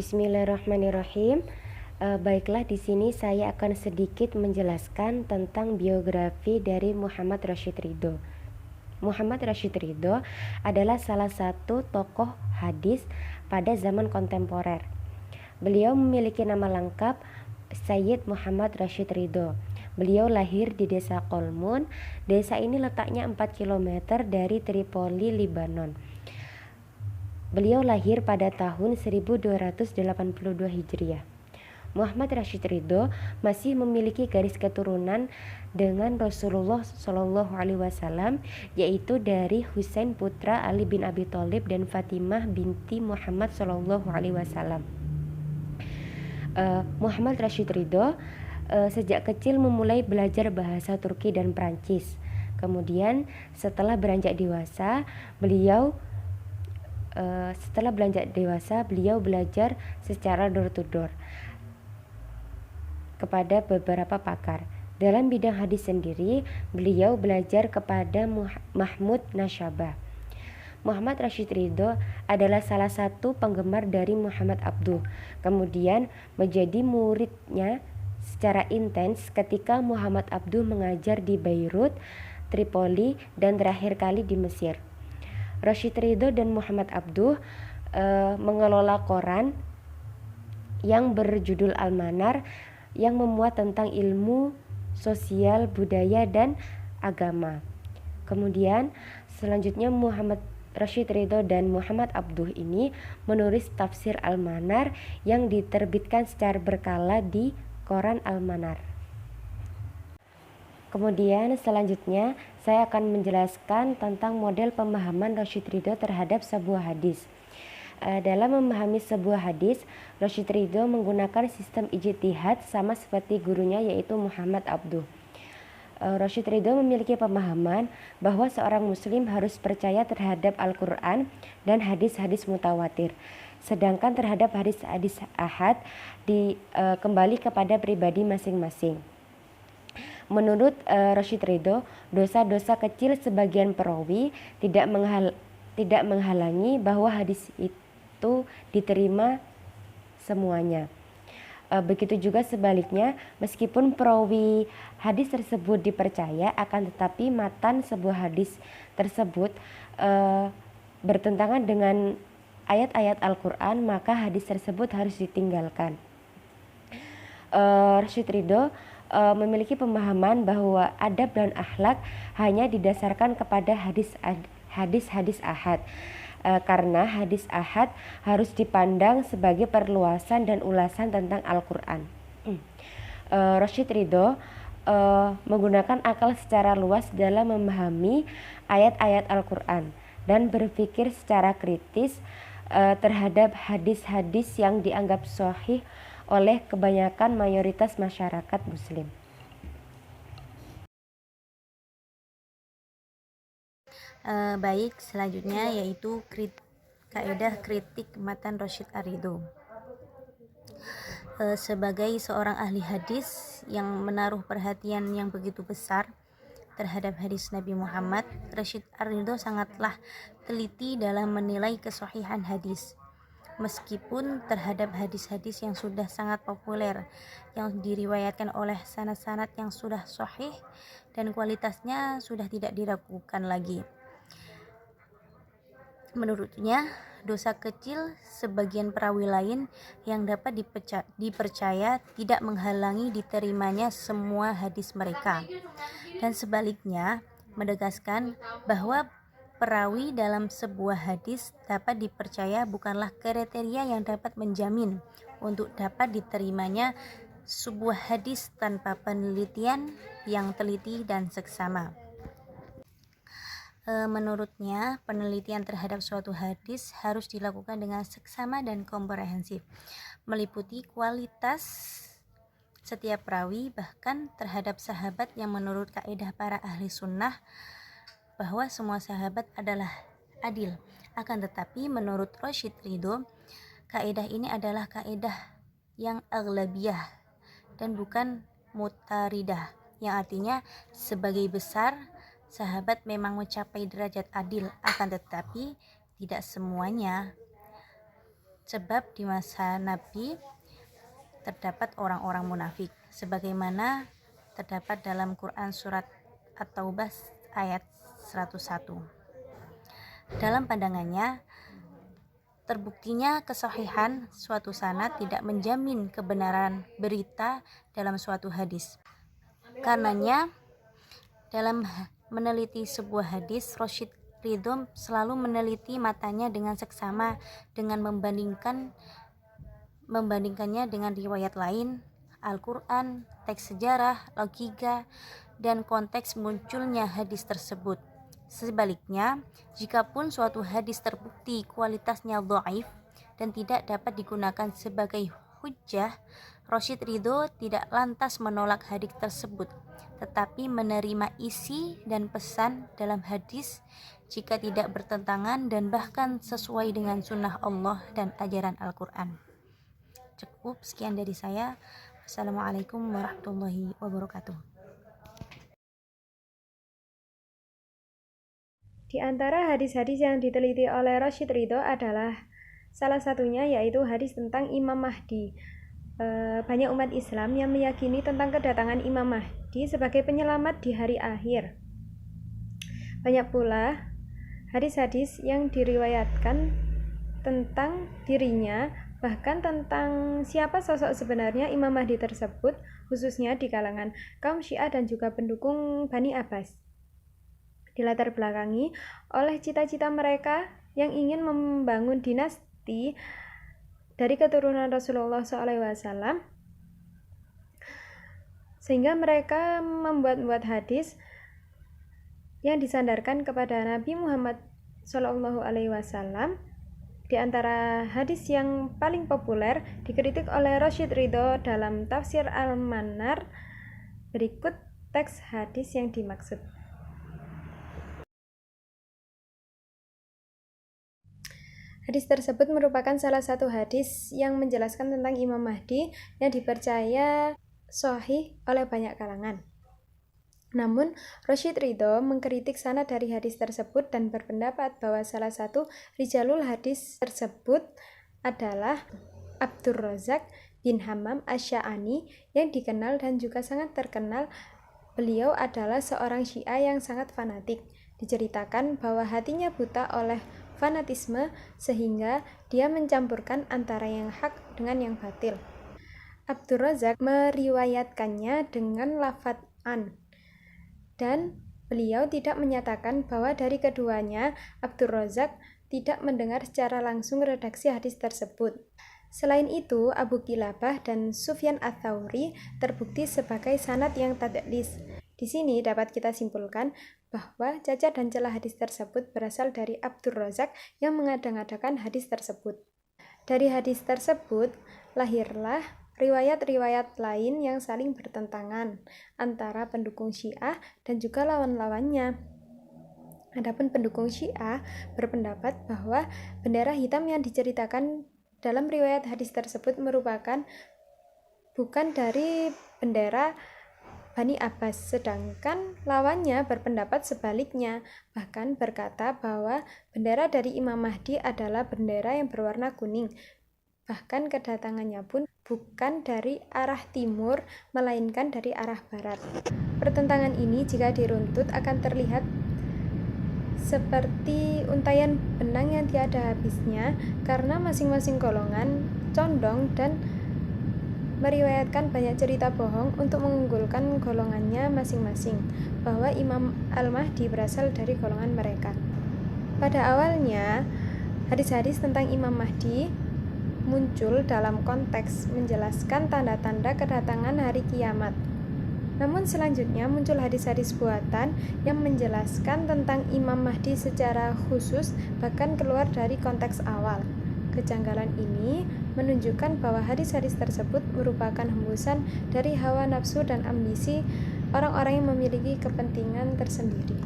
Bismillahirrahmanirrahim. Baiklah, di sini saya akan sedikit menjelaskan tentang biografi dari Muhammad Rashid Ridho. Muhammad Rashid Ridho adalah salah satu tokoh hadis pada zaman kontemporer. Beliau memiliki nama lengkap Sayyid Muhammad Rashid Ridho. Beliau lahir di desa Kolmun. Desa ini letaknya 4 km dari Tripoli, Libanon. Beliau lahir pada tahun 1282 Hijriah. Muhammad Rashid Ridho masih memiliki garis keturunan dengan Rasulullah Shallallahu Alaihi Wasallam, yaitu dari Husain putra Ali bin Abi Thalib dan Fatimah binti Muhammad Shallallahu Alaihi Wasallam. Muhammad Rashid Ridho sejak kecil memulai belajar bahasa Turki dan Prancis. Kemudian setelah beranjak dewasa, beliau belajar secara door to door kepada beberapa pakar. Dalam bidang hadis sendiri, beliau belajar kepada Mahmud Nasyabah. Muhammad Rashid Ridho adalah salah satu penggemar dari Muhammad Abduh, kemudian menjadi muridnya secara intens ketika Muhammad Abduh mengajar di Beirut, Tripoli, dan terakhir kali di Mesir. Rashid Ridho dan Muhammad Abduh mengelola koran yang berjudul Al-Manar yang memuat tentang ilmu, sosial, budaya, dan agama. Kemudian selanjutnya Muhammad Rashid Ridho dan Muhammad Abduh ini menulis tafsir Al-Manar yang diterbitkan secara berkala di koran Al-Manar. Kemudian selanjutnya saya akan menjelaskan tentang model pemahaman Rashid Ridho terhadap sebuah hadis. Dalam memahami sebuah hadis, Rashid Ridho menggunakan sistem ijtihad sama seperti gurunya, yaitu Muhammad Abduh. Rashid Ridho memiliki pemahaman bahwa seorang muslim harus percaya terhadap Al-Quran dan hadis-hadis mutawatir. Sedangkan terhadap hadis-hadis ahad kembali kepada pribadi masing-masing. Menurut Rashid Ridho, dosa-dosa kecil sebagian perawi tidak menghalangi bahwa hadis itu diterima semuanya. Begitu juga sebaliknya, meskipun perawi hadis tersebut dipercaya, akan tetapi matan sebuah hadis tersebut bertentangan dengan ayat-ayat Al-Quran, maka hadis tersebut harus ditinggalkan. Rashid Ridho memiliki pemahaman bahwa adab dan akhlak hanya didasarkan kepada hadis-hadis ahad, karena hadis ahad harus dipandang sebagai perluasan dan ulasan tentang Al-Quran. Rashid Ridho menggunakan akal secara luas dalam memahami ayat-ayat Al-Quran dan berpikir secara kritis terhadap hadis-hadis yang dianggap sahih oleh kebanyakan mayoritas masyarakat muslim. Baik, selanjutnya yaitu kaidah kritik matan Rashid Ridho. Sebagai seorang ahli hadis yang menaruh perhatian yang begitu besar terhadap hadis Nabi Muhammad, Rashid Ridho sangatlah teliti dalam menilai kesahihan hadis. Meskipun terhadap hadis-hadis yang sudah sangat populer, yang diriwayatkan oleh sanad-sanad yang sudah sahih dan kualitasnya sudah tidak diragukan lagi. Menurutnya, dosa kecil sebagian perawi lain yang dapat dipercaya tidak menghalangi diterimanya semua hadis mereka. Dan sebaliknya, menegaskan bahwa perawi dalam sebuah hadis dapat dipercaya bukanlah kriteria yang dapat menjamin untuk dapat diterimanya sebuah hadis tanpa penelitian yang teliti dan seksama. Menurutnya, penelitian terhadap suatu hadis harus dilakukan dengan seksama dan komprehensif, meliputi kualitas setiap perawi, bahkan terhadap sahabat yang menurut kaidah para ahli sunnah bahwa semua sahabat adalah adil. Akan tetapi menurut Rashid Ridho, kaidah ini adalah kaidah yang aghlabiyah dan bukan mutaridah, yang artinya sebagai besar sahabat memang mencapai derajat adil, akan tetapi tidak semuanya. Sebab di masa Nabi terdapat orang-orang munafik, sebagaimana terdapat dalam Quran surat At-Taubah ayat 101. Dalam pandangannya, terbuktinya kesahihan suatu sanad tidak menjamin kebenaran berita dalam suatu hadis. Karenanya, dalam meneliti sebuah hadis, Rashid Ridho selalu meneliti matanya dengan seksama dengan membandingkannya dengan riwayat lain, Al-Quran, teks sejarah, logika, dan konteks munculnya hadis tersebut. Sebaliknya, jikapun suatu hadis terbukti kualitasnya dhaif dan tidak dapat digunakan sebagai hujjah, Rashid Ridho tidak lantas menolak hadis tersebut, tetapi menerima isi dan pesan dalam hadis jika tidak bertentangan dan bahkan sesuai dengan sunnah Allah dan ajaran Al-Quran. Cukup sekian dari saya. Wassalamualaikum warahmatullahi wabarakatuh. Di antara hadis-hadis yang diteliti oleh Rashid Ridho adalah salah satunya yaitu hadis tentang Imam Mahdi. Banyak umat Islam yang meyakini tentang kedatangan Imam Mahdi sebagai penyelamat di hari akhir. Banyak pula hadis-hadis yang diriwayatkan tentang dirinya, bahkan tentang siapa sosok sebenarnya Imam Mahdi tersebut, khususnya di kalangan kaum Syiah dan juga pendukung Bani Abbas. Dilatar belakangi oleh cita-cita mereka yang ingin membangun dinasti dari keturunan Rasulullah SAW, sehingga mereka membuat hadis yang disandarkan kepada Nabi Muhammad SAW. Di antara hadis yang paling populer dikritik oleh Rashid Ridho dalam tafsir Al-Manar. Berikut teks hadis yang dimaksud. Hadis tersebut merupakan salah satu hadis yang menjelaskan tentang Imam Mahdi yang dipercaya sahih oleh banyak kalangan. Namun, Rashid Ridho mengkritik sanad dari hadis tersebut dan berpendapat bahwa salah satu rijalul hadis tersebut adalah Abdur Razak bin Hammam Asy-Sya'ani yang dikenal dan juga sangat terkenal. Beliau adalah seorang Syiah yang sangat fanatik. Diceritakan bahwa hatinya buta oleh fanatisme sehingga dia mencampurkan antara yang hak dengan yang batil. Abdur Razak meriwayatkannya dengan lafadz an, dan beliau tidak menyatakan bahwa dari keduanya Abdur Razak tidak mendengar secara langsung redaksi hadis tersebut. Selain itu, Abu Kilabah dan Sufyan Ats-Tsauri terbukti sebagai sanad yang tadlis. Di sini dapat kita simpulkan bahwa cacat dan celah hadis tersebut berasal dari Abdur Razak yang mengada-ngadakan hadis tersebut. Dari hadis tersebut lahirlah riwayat-riwayat lain yang saling bertentangan antara pendukung Syiah dan juga lawan-lawannya. Adapun pendukung Syiah berpendapat bahwa bendera hitam yang diceritakan dalam riwayat hadis tersebut merupakan bukan dari bendera Bani Abbas, sedangkan lawannya berpendapat sebaliknya, bahkan berkata bahwa bendera dari Imam Mahdi adalah bendera yang berwarna kuning. Bahkan kedatangannya pun bukan dari arah timur, melainkan dari arah barat. Pertentangan ini jika diruntut akan terlihat seperti untaian benang yang tiada habisnya, karena masing-masing golongan condong dan meriwayatkan banyak cerita bohong untuk mengunggulkan golongannya masing-masing, bahwa Imam Al-Mahdi berasal dari golongan mereka. Pada awalnya, hadis-hadis tentang Imam Mahdi muncul dalam konteks menjelaskan tanda-tanda kedatangan hari kiamat. Namun selanjutnya muncul hadis-hadis buatan yang menjelaskan tentang Imam Mahdi secara khusus, bahkan keluar dari konteks awal. Kejanggalan ini menunjukkan bahwa hadis-hadis tersebut merupakan hembusan dari hawa nafsu dan ambisi orang-orang yang memiliki kepentingan tersendiri.